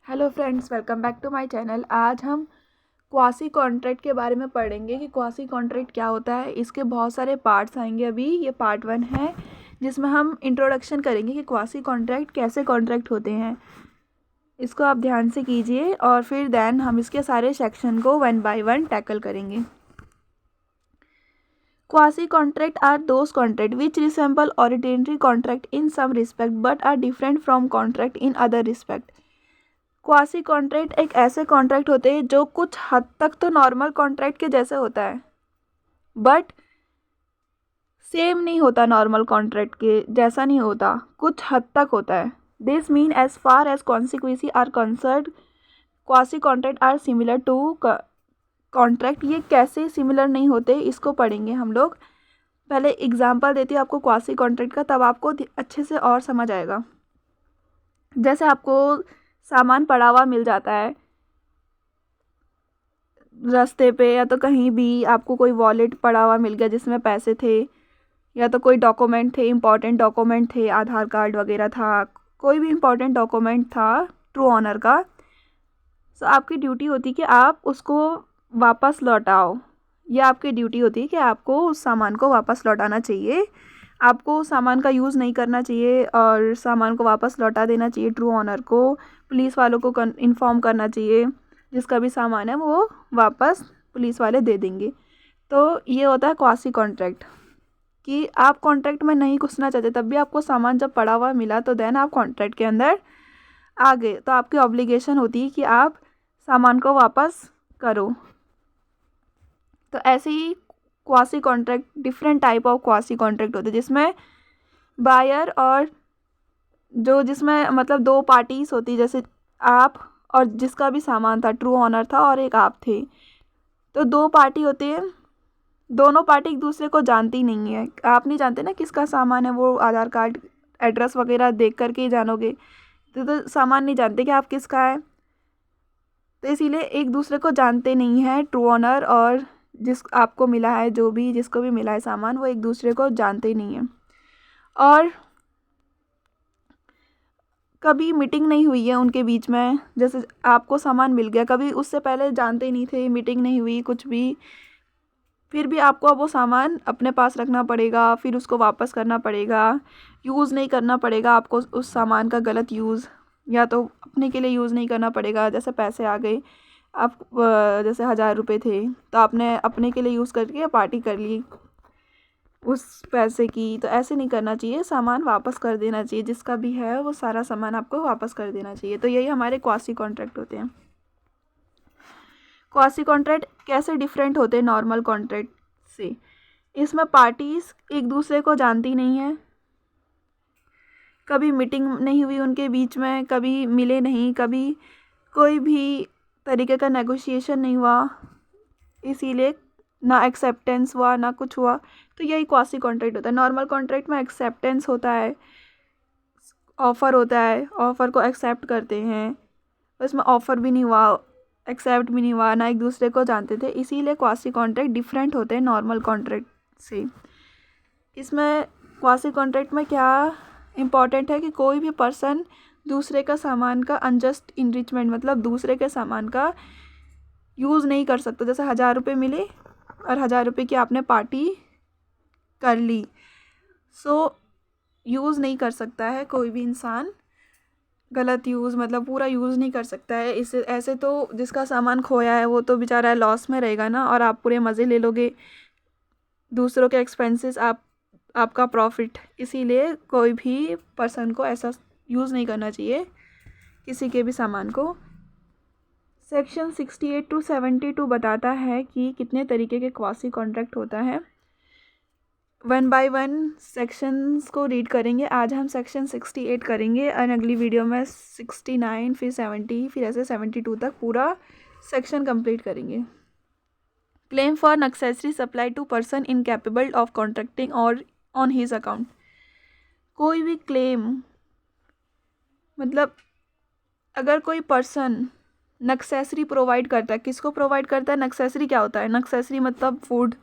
Hello friends, welcome back to my channel. आज हम quasi contract के बारे में पढ़ेंगे कि क्वासी कॉन्ट्रैक्ट क्या होता है। इसके बहुत सारे पार्ट्स आएंगे। अभी ये पार्ट 1 है जिसमें हम इंट्रोडक्शन करेंगे कि क्वासी कॉन्ट्रैक्ट कैसे कॉन्ट्रैक्ट होते हैं। इसको आप ध्यान से कीजिए और फिर देन हम इसके सारे सेक्शन को 1 बाय 1 टैकल करेंगे। Quasi contract are those contract which resemble ordinary contract in some respect but are different from contract in other respect. Quasi contract एक ऐसे कॉन्ट्रैक्ट होते हैं जो कुछ हद तक तो नॉर्मल कॉन्ट्रैक्ट के जैसे होता है, बट सेम नहीं होता। नॉर्मल कॉन्ट्रैक्ट के जैसा नहीं होता, कुछ हद तक होता है। This mean as far as consequences are concerned quasi contract are similar to contract. ये कैसे सिमिलर नहीं होते इसको पढ़ेंगे हम लोग। पहले एग्जांपल देती हूँ आपको क्वासी कॉन्ट्रैक्ट का, तब आपको अच्छे से और समझ आएगा। जैसे आपको सामान पड़ा हुआ मिल जाता है रास्ते पे, या तो कहीं भी आपको कोई वॉलेट पड़ा हुआ मिल गया जिसमें पैसे थे, या तो कोई डॉक्यूमेंट थे, इंपॉर्टेंट डॉक्यूमेंट थे, आधार कार्ड वगैरह था, कोई भी इंपॉर्टेंट डॉक्यूमेंट था ट्रू ऑनर का। तो आपकी ड्यूटी होती कि आप उसको वापस लौटाओ। ये आपकी ड्यूटी होती है कि आपको उस सामान को वापस लौटाना चाहिए। आपको उस सामान का यूज़ नहीं करना चाहिए और सामान को वापस लौटा देना चाहिए ट्रू ऑनर को। पुलिस वालों को इन्फॉर्म करना चाहिए, जिसका भी सामान है वो वापस पुलिस वाले दे देंगे। तो ये होता है क्वासी कॉन्ट्रैक्ट, कि आप कॉन्ट्रैक्ट में नहीं घुसना चाहते, तब भी आपको सामान जब पड़ा हुआ मिला तो देन आप कॉन्ट्रैक्ट के अंदर आ गए, तो आपकी ऑब्लिगेशन होती है कि आप सामान को वापस करो। तो ऐसे ही quasi contract, different type of quasi contract होते हैं जिसमें बायर और जो जिसमें मतलब दो पार्टीज होती, जैसे आप और जिसका भी सामान था, ट्रू ऑनर था और एक आप थे। तो दो पार्टी होती है, दोनों पार्टी एक दूसरे को जानती नहीं है। आप नहीं जानते ना किसका सामान है, वो आधार कार्ड एड्रेस वगैरह देख करके ही जानोगे। तो सामान नहीं जानते कि आप किसका है, तो इसीलिए एक दूसरे को जानते नहीं है। ट्रू ऑनर और जिस आपको मिला है, जो भी जिसको भी मिला है सामान, वो एक दूसरे को जानते नहीं है। और कभी मीटिंग नहीं हुई है उनके बीच में, जैसे आपको सामान मिल गया, कभी उससे पहले जानते नहीं थे, मीटिंग नहीं हुई कुछ भी, फिर भी आपको अब वो सामान अपने पास रखना पड़ेगा, फिर उसको वापस करना पड़ेगा। यूज़ नहीं करना पड़ेगा आपको उस सामान का गलत यूज़, या तो अपने के लिए यूज़ नहीं करना पड़ेगा। जैसे पैसे आ गए, आप जैसे 1000 रुपये थे तो आपने अपने के लिए यूज़ करके पार्टी कर ली उस पैसे की, तो ऐसे नहीं करना चाहिए। सामान वापस कर देना चाहिए, जिसका भी है वो सारा सामान आपको वापस कर देना चाहिए। तो यही हमारे क्वासी कॉन्ट्रैक्ट होते हैं। क्वासी कॉन्ट्रैक्ट कैसे डिफरेंट होते हैं नॉर्मल कॉन्ट्रैक्ट से? इसमें पार्टीज एक दूसरे को जानती नहीं है, कभी मीटिंग नहीं हुई उनके बीच में, कभी मिले नहीं, कभी कोई भी तरीके का नेगोशिएशन नहीं हुआ, इसीलिए ना एक्सेप्टेंस हुआ ना कुछ हुआ। तो यही क्वासी कॉन्ट्रैक्ट होता है। नॉर्मल कॉन्ट्रैक्ट में एक्सेप्टेंस होता है, ऑफ़र होता है, ऑफ़र को एक्सेप्ट करते हैं। इसमें ऑफ़र भी नहीं हुआ, एक्सेप्ट भी नहीं हुआ, ना एक दूसरे को जानते थे, इसीलिए क्वासी कॉन्ट्रैक्ट डिफरेंट होते हैं नॉर्मल कॉन्ट्रैक्ट से। इसमें क्वासी कॉन्ट्रैक्ट में क्या इम्पॉर्टेंट है कि कोई भी पर्सन दूसरे का सामान का अनजस्ट इनरिचमेंट, मतलब दूसरे के सामान का यूज़ नहीं कर सकता। जैसे 1000 रुपये मिले और 1000 रुपये की आपने पार्टी कर ली, सो यूज़ नहीं कर सकता है कोई भी इंसान, गलत यूज़ मतलब पूरा यूज़ नहीं कर सकता है। इससे ऐसे तो जिसका सामान खोया है वो तो बेचारा लॉस में रहेगा ना, और आप पूरे मज़े ले लोगे, दूसरों के एक्सपेंसेस आपका प्रॉफिट। इसीलिए कोई भी पर्सन को ऐसा यूज़ नहीं करना चाहिए किसी के भी सामान को। सेक्शन 68 टू 72 बताता है कि कितने तरीके के क्वासी कॉन्ट्रैक्ट होता है। 1 बाय 1 सेक्शंस को रीड करेंगे। आज हम सेक्शन 68 करेंगे और अगली वीडियो में 69, फिर 70, फिर ऐसे 72 तक पूरा सेक्शन कंप्लीट करेंगे। Claim for necessary supply to person incapable of contracting और ऑन हिज अकाउंट। कोई भी क्लेम, मतलब अगर कोई पर्सन नेसेसरी प्रोवाइड करता है, किसको प्रोवाइड करता है? नेसेसरी क्या होता है? नेसेसरी मतलब फूड,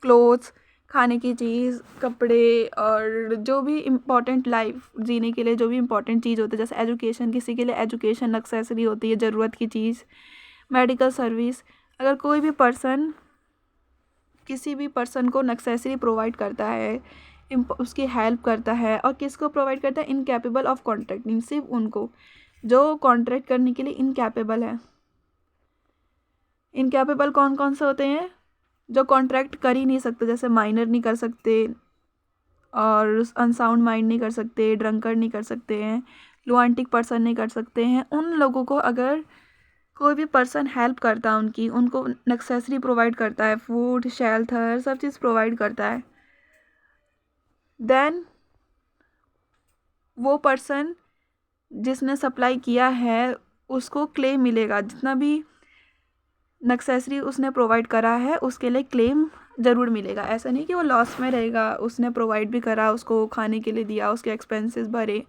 क्लोथ्स, खाने की चीज़, कपड़े और जो भी इम्पोर्टेंट लाइफ जीने के लिए जो भी इम्पोर्टेंट चीज़ होती है, जैसे एजुकेशन, किसी के लिए एजुकेशन नेसेसरी होती है, ज़रूरत की चीज़, मेडिकल सर्विस। अगर कोई भी पर्सन किसी भी पर्सन को नेसेसरी प्रोवाइड करता है, उसकी हेल्प करता है, और किसको प्रोवाइड करता है? इनकैपेबल ऑफ कॉन्ट्रैक्टिंग, सिर्फ उनको जो कॉन्ट्रैक्ट करने के लिए इनकैपेबल है। इनकैपेबल कौन कौन से होते हैं? जो कॉन्ट्रैक्ट कर ही नहीं सकते, जैसे माइनर नहीं कर सकते, और अनसाउंड माइंड नहीं कर सकते, ड्रंकर्ड नहीं कर सकते हैं, लुआंटिक पर्सन नहीं कर सकते हैं। उन लोगों को अगर कोई भी पर्सन हेल्प करता है, उनको नेसेसरी प्रोवाइड करता है, फूड, शेल्टर, सब चीज़ प्रोवाइड करता है, देन वो पर्सन जिसने सप्लाई किया है उसको क्लेम मिलेगा। जितना भी नेसेसरी उसने प्रोवाइड करा है उसके लिए क्लेम ज़रूर मिलेगा। ऐसा नहीं कि वो लॉस में रहेगा, उसने प्रोवाइड भी करा, उसको खाने के लिए दिया, उसके एक्सपेंसेस भरे,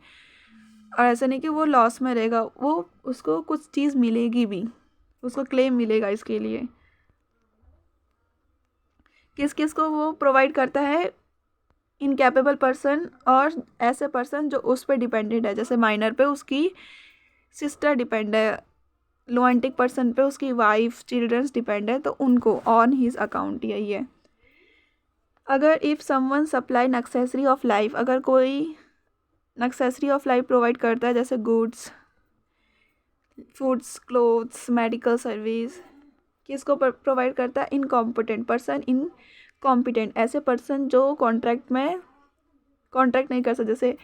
और ऐसा नहीं कि वो लॉस में रहेगा, वो उसको कुछ चीज़ मिलेगी भी, उसको क्लेम मिलेगा इसके लिए। किस किस को वो प्रोवाइड करता है? इनकैपेबल पर्सन और ऐसे पर्सन जो उस पर डिपेंडेंट है, जैसे माइनर पे उसकी सिस्टर डिपेंड है, लुआंटिक पर्सन पे उसकी वाइफ, चिल्ड्रंस डिपेंड है, तो उनको ऑन हिज अकाउंट यही है। अगर if someone supply necessary of life, अगर कोई नेसेसरी ऑफ लाइफ प्रोवाइड करता है, जैसे goods, foods, clothes, medical service, किसको प्रोवाइड करता है? इनकॉम्पिटेंट पर्सन, इनकॉम्पिटेंट ऐसे पर्सन जो कॉन्ट्रैक्ट नहीं कर सकते, जैसे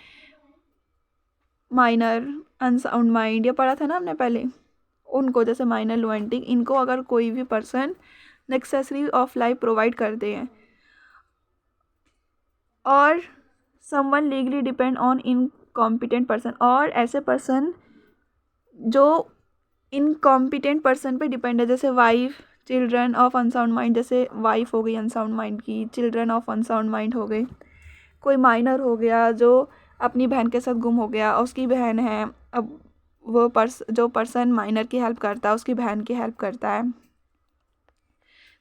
माइनर, अनसाउंड माइंड, ये पढ़ा था ना हमने पहले, उनको, जैसे माइनर, लुआंटिक, इनको अगर कोई भी person necessary of life provide करते हैं, और someone legally depend on incompetent person, और ऐसे पर्सन जो इनकॉम्पिटेंट पर्सन पे डिपेंड है, जैसे wife, children of unsound mind, जैसे वाइफ हो गई अनसाउंड माइंड की, चिल्ड्रन ऑफ अनसाउंड माइंड हो गए, कोई माइनर हो गया जो अपनी बहन के साथ गुम हो गया, और उसकी बहन है, अब वो जो पर्सन माइनर की हेल्प करता है उसकी बहन की हेल्प करता है,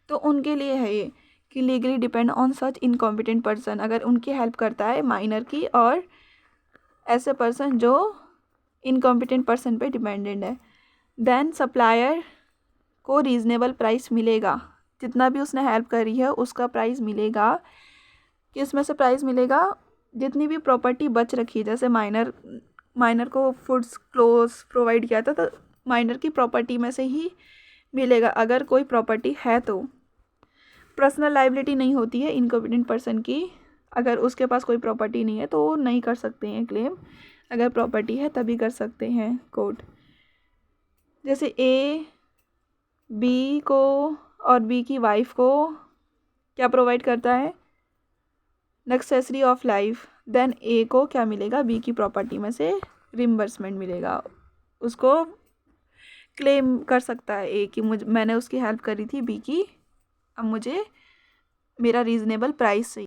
तो उनके लिए है ये कि legally depend on such incompetent person, अगर उनकी हेल्प करता है माइनर की, और ऐसे पर्सन जो इनकॉम्पिटेंट पर्सन पे डिपेंडेंट है, देन सप्लायर को रीज़नेबल प्राइस मिलेगा, जितना भी उसने हेल्प करी है उसका प्राइस मिलेगा। किस में से प्राइस मिलेगा? जितनी भी प्रॉपर्टी बच रखी, जैसे माइनर को फूड्स, क्लोथ्स प्रोवाइड किया था, तो माइनर की प्रॉपर्टी में से ही मिलेगा, अगर कोई प्रॉपर्टी है तो। पर्सनल लाइबिलिटी नहीं होती है इनकॉम्पिटेंट पर्सन की, अगर उसके पास कोई प्रॉपर्टी नहीं है तो वो नहीं कर सकते हैं क्लेम, अगर प्रॉपर्टी है तभी कर सकते हैं कोर्ट। जैसे ए बी को और बी की वाइफ को क्या प्रोवाइड करता है? नेसेसरी ऑफ लाइफ, देन ए को क्या मिलेगा? बी की प्रॉपर्टी में से रिम्बर्समेंट मिलेगा, उसको क्लेम कर सकता है ए कि मैंने उसकी हेल्प करी थी बी की, अब मुझे मेरा रीज़नेबल प्राइस चाहिए।